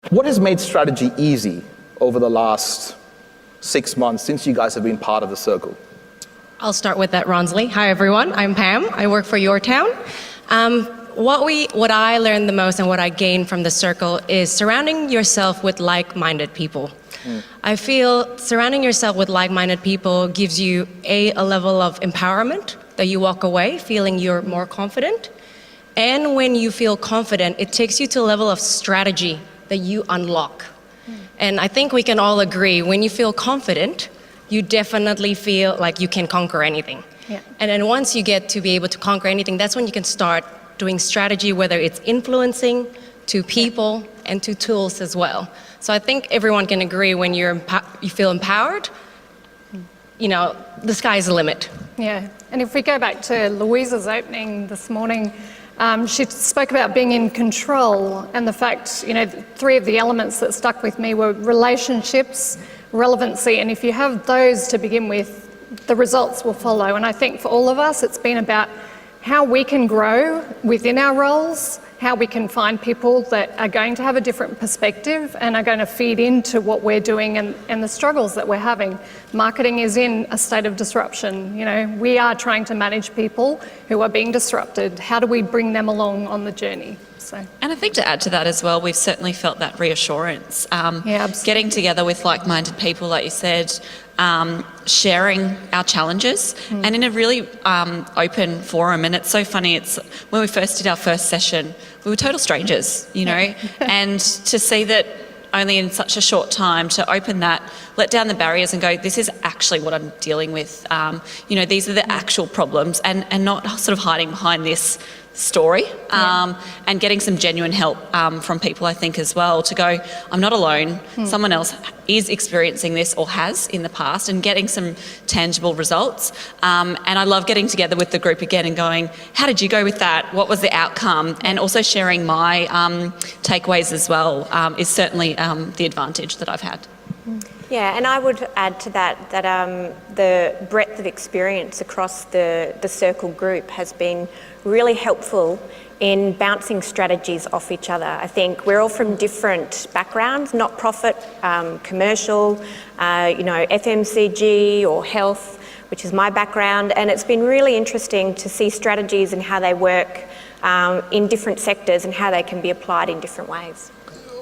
What has made strategy easy over the last 6 months since you guys have been part of the circle? I'll start with that, Ronsley. Hi, everyone. I'm Pam. I work for Your Town. What I learned the most and what I gained from the circle is surrounding yourself with like-minded people. I feel surrounding yourself with like-minded people gives you a level of empowerment that you walk away feeling you're more confident. And when you feel confident, it takes you to a level of strategy that you unlock. And I think we can all agree, when you feel confident, you definitely feel like you can conquer anything. Yeah. And then once you get to be able to conquer anything, that's when you can start doing strategy, whether it's influencing to people and to tools as well. So I think everyone can agree when you feel empowered, the sky's the limit. Yeah, and if we go back to Louisa's opening this morning, she spoke about being in control, and the fact, 3 of the elements that stuck with me were relationships, relevancy, and if you have those to begin with, the results will follow. And I think for all of us, it's been about how we can grow within our roles, how we can find people that are going to have a different perspective and are going to feed into what we're doing and the struggles that we're having. Marketing is in a state of disruption. We are trying to manage people who are being disrupted. How do we bring them along on the journey? And I think to add to that as well, we've certainly felt that reassurance. Absolutely. Getting together with like-minded people, like you said, sharing our challenges and in a really open forum. And it's so funny, when we first did our first session, we were total strangers, and to see that only in such a short time to open that, let down the barriers and go, this is actually what I'm dealing with. These are the actual problems and not sort of hiding behind this story and getting some genuine help from people, I think, as well, to go, I'm not alone. Someone else is experiencing this or has in the past, and getting some tangible results. And I love getting together with the group again and going, how did you go with that? What was the outcome? And also sharing my takeaways as well is certainly the advantage that I've had. Yeah, and I would add to that the breadth of experience across the circle group has been really helpful in bouncing strategies off each other. I think we're all from different backgrounds, not-profit, commercial, FMCG or health, which is my background, and it's been really interesting to see strategies and how they work in different sectors and how they can be applied in different ways.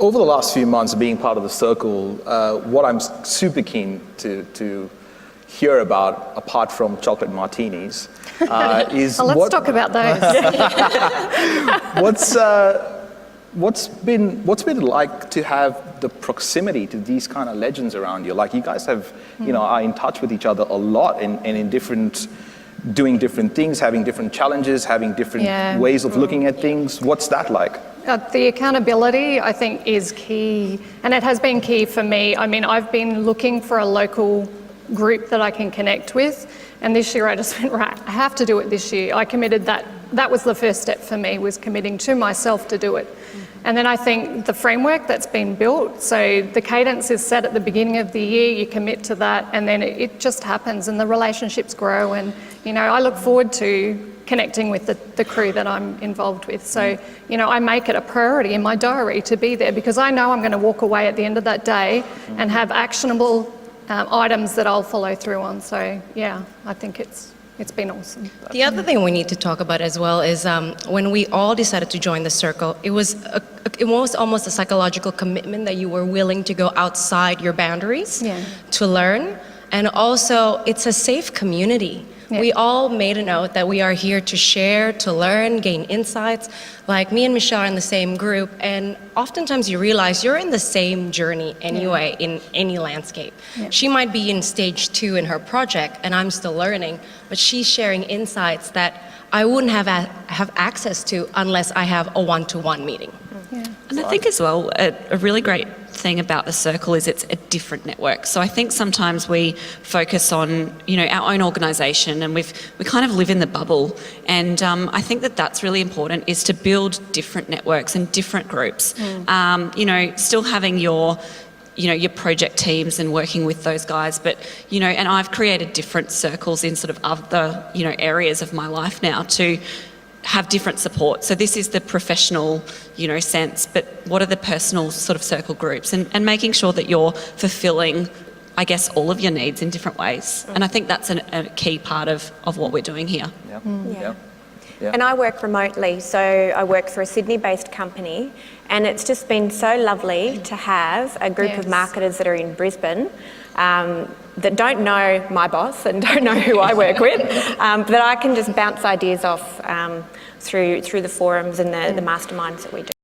Over the last few months being part of the circle, what I'm super keen to hear about, apart from chocolate martinis, is let's talk about those. what's been like to have the proximity to these kind of legends around you? Like, you guys have, are in touch with each other a lot and in doing different things, having different challenges, having different ways of looking at things. What's that like? The accountability, I think, is key, and it has been key for me. I mean, I've been looking for a local group that I can connect with, and this year I just went, right, I have to do it this year. I committed that was the first step for me, was committing to myself to do it. And then I think the framework that's been built, so the cadence is set at the beginning of the year, you commit to that, and then it just happens and the relationships grow. And, I look forward to connecting with the crew that I'm involved with. So, I make it a priority in my diary to be there, because I know I'm going to walk away at the end of that day and have actionable items that I'll follow through on. So, I think it's been awesome. The other thing we need to talk about as well is when we all decided to join the circle, it was almost a psychological commitment that you were willing to go outside your boundaries to learn. And also, it's a safe community. Yeah. We all made a note that we are here to share, to learn, gain insights. Like, me and Michelle are in the same group, and oftentimes you realize you're in the same journey anyway in any landscape. Yeah. She might be in stage 2 in her project, and I'm still learning, but she's sharing insights that I wouldn't have access to unless I have a one-to-one meeting. Yeah. And I think as well, a really great thing about the circle is it's a different network. So I think sometimes we focus on, our own organisation, and we kind of live in the bubble. And I think that's really important, is to build different networks and different groups. Still having your project teams and working with those guys, but and I've created different circles in sort of other areas of my life now to have different support. So this is the professional, sense, but what are the personal sort of circle groups, and making sure that you're fulfilling, I guess, all of your needs in different ways. And I think that's a key part of what we're doing here. Yeah. Yeah. Yeah. And I work remotely, so I work for a Sydney-based company, and it's just been so lovely to have a group of Yes. marketers that are in Brisbane that don't know my boss and don't know who I work with, that I can just bounce ideas off through the forums and the masterminds that we do.